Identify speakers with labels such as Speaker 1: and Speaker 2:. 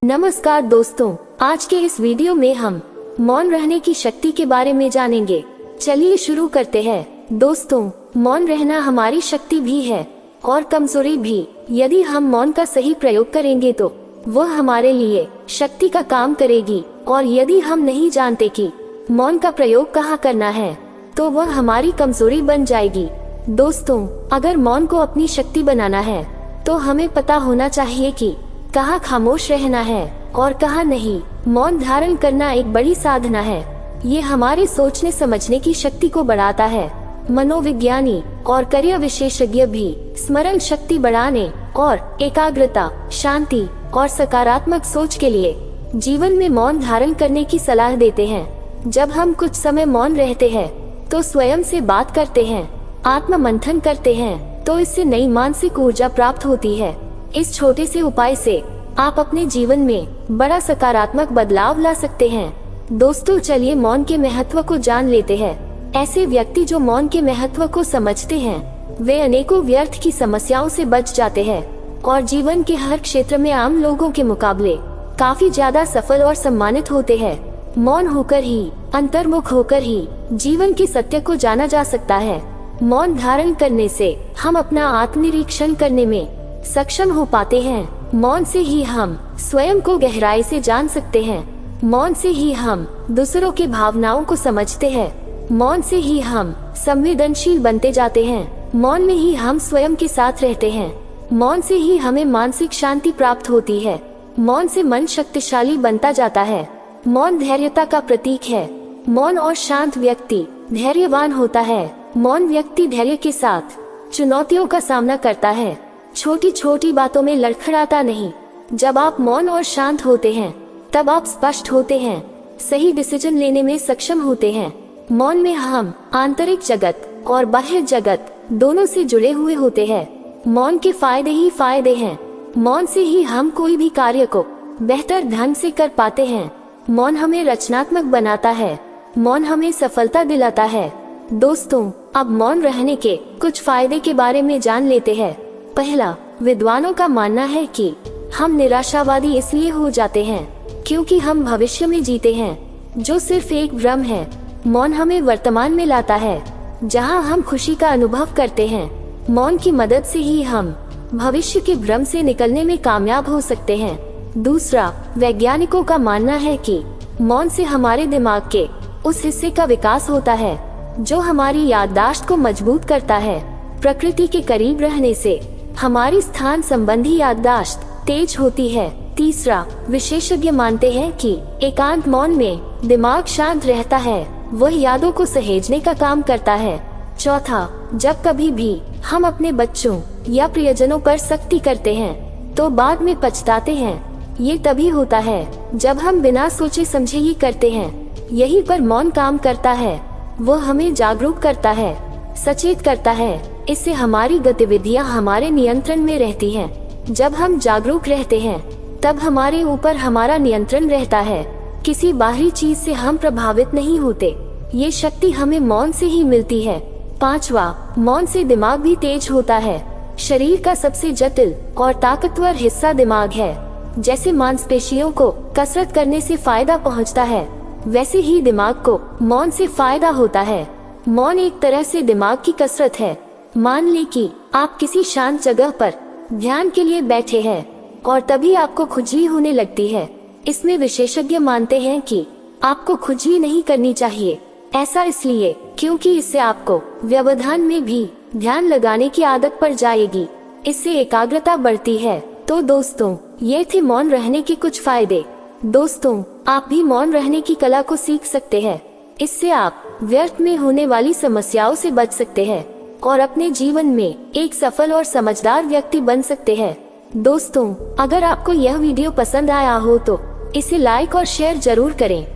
Speaker 1: नमस्कार दोस्तों, आज के इस वीडियो में हम मौन रहने की शक्ति के बारे में जानेंगे। चलिए शुरू करते हैं। दोस्तों, मौन रहना हमारी शक्ति भी है और कमजोरी भी। यदि हम मौन का सही प्रयोग करेंगे तो वह हमारे लिए शक्ति का काम करेगी, और यदि हम नहीं जानते कि मौन का प्रयोग कहाँ करना है तो वह हमारी कमजोरी बन जाएगी। दोस्तों, अगर मौन को अपनी शक्ति बनाना है तो हमें पता होना चाहिए कि कहाँ खामोश रहना है और कहाँ नहीं। मौन धारण करना एक बड़ी साधना है। ये हमारे सोचने समझने की शक्ति को बढ़ाता है। मनोविज्ञानी और करियर विशेषज्ञ भी स्मरण शक्ति बढ़ाने और एकाग्रता, शांति और सकारात्मक सोच के लिए जीवन में मौन धारण करने की सलाह देते हैं। जब हम कुछ समय मौन रहते हैं तो स्वयं से बात करते हैं, आत्म मंथन करते हैं, तो इससे नई मानसिक ऊर्जा प्राप्त होती है। इस छोटे से उपाय से आप अपने जीवन में बड़ा सकारात्मक बदलाव ला सकते हैं। दोस्तों, चलिए मौन के महत्व को जान लेते हैं। ऐसे व्यक्ति जो मौन के महत्व को समझते हैं वे अनेकों व्यर्थ की समस्याओं से बच जाते हैं और जीवन के हर क्षेत्र में आम लोगों के मुकाबले काफी ज्यादा सफल और सम्मानित होते हैं। मौन होकर ही, अंतर्मुख होकर ही जीवन के सत्य को जाना जा सकता है। मौन धारण करने से हम अपना आत्मनिरीक्षण करने में सक्षम हो पाते हैं। मौन से ही हम स्वयं को गहराई से जान सकते हैं। मौन से ही हम दूसरों की भावनाओं को समझते हैं। मौन से ही हम संवेदनशील बनते जाते हैं। मौन में ही हम स्वयं के साथ रहते हैं। मौन से ही हमें मानसिक शांति प्राप्त होती है। मौन से मन शक्तिशाली बनता जाता है। मौन धैर्यता का प्रतीक है। मौन और शांत व्यक्ति धैर्यवान होता है। मौन व्यक्ति धैर्य के साथ चुनौतियों का सामना करता है, छोटी छोटी बातों में लड़खड़ाता नहीं। जब आप मौन और शांत होते हैं तब आप स्पष्ट होते हैं, सही डिसीजन लेने में सक्षम होते हैं। मौन में हम आंतरिक जगत और बाह्य जगत दोनों से जुड़े हुए होते हैं। मौन के फायदे ही फायदे हैं। मौन से ही हम कोई भी कार्य को बेहतर ढंग से कर पाते हैं। मौन हमें रचनात्मक बनाता है। मौन हमें सफलता दिलाता है। दोस्तों, अब मौन रहने के कुछ फायदे के बारे में जान लेते हैं। पहला, विद्वानों का मानना है कि हम निराशावादी इसलिए हो जाते हैं क्योंकि हम भविष्य में जीते हैं, जो सिर्फ एक भ्रम है। मौन हमें वर्तमान में लाता है, जहां हम खुशी का अनुभव करते हैं। मौन की मदद से ही हम भविष्य के भ्रम से निकलने में कामयाब हो सकते हैं। दूसरा, वैज्ञानिकों का मानना है कि मौन से हमारे दिमाग के उस हिस्से का विकास होता है जो हमारी याददाश्त को मजबूत करता है। प्रकृति के करीब रहने से हमारी स्थान संबंधी याददाश्त तेज होती है। तीसरा, विशेषज्ञ मानते हैं कि एकांत मौन में दिमाग शांत रहता है, वह यादों को सहेजने का काम करता है। चौथा, जब कभी भी हम अपने बच्चों या प्रियजनों पर सख्ती करते हैं तो बाद में पछताते हैं। ये तभी होता है जब हम बिना सोचे समझे ही करते हैं। यही पर मौन काम करता है। वह हमें जागरूक करता है, सचेत करता है। इससे हमारी गतिविधियां हमारे नियंत्रण में रहती हैं। जब हम जागरूक रहते हैं तब हमारे ऊपर हमारा नियंत्रण रहता है। किसी बाहरी चीज से हम प्रभावित नहीं होते। ये शक्ति हमें मौन से ही मिलती है। पांचवा, मौन से दिमाग भी तेज होता है। शरीर का सबसे जटिल और ताकतवर हिस्सा दिमाग है। जैसे मांसपेशियों को कसरत करने से फायदा पहुंचता है, वैसे ही दिमाग को मौन से फायदा होता है। मौन एक तरह से दिमाग की कसरत है। मान लें कि आप किसी शांत जगह पर ध्यान के लिए बैठे हैं और तभी आपको खुजली होने लगती है। इसमें विशेषज्ञ मानते हैं कि आपको खुजली नहीं करनी चाहिए। ऐसा इसलिए क्योंकि इससे आपको व्यवधान में भी ध्यान लगाने की आदत पड़ जाएगी। इससे एकाग्रता बढ़ती है। तो दोस्तों, ये थे मौन रहने के कुछ फायदे। दोस्तों, आप भी मौन रहने की कला को सीख सकते हैं। इससे आप व्यर्थ में होने वाली समस्याओं से बच सकते हैं और अपने जीवन में एक सफल और समझदार व्यक्ति बन सकते हैं। दोस्तों, अगर आपको यह वीडियो पसंद आया हो तो इसे लाइक और शेयर जरूर करें।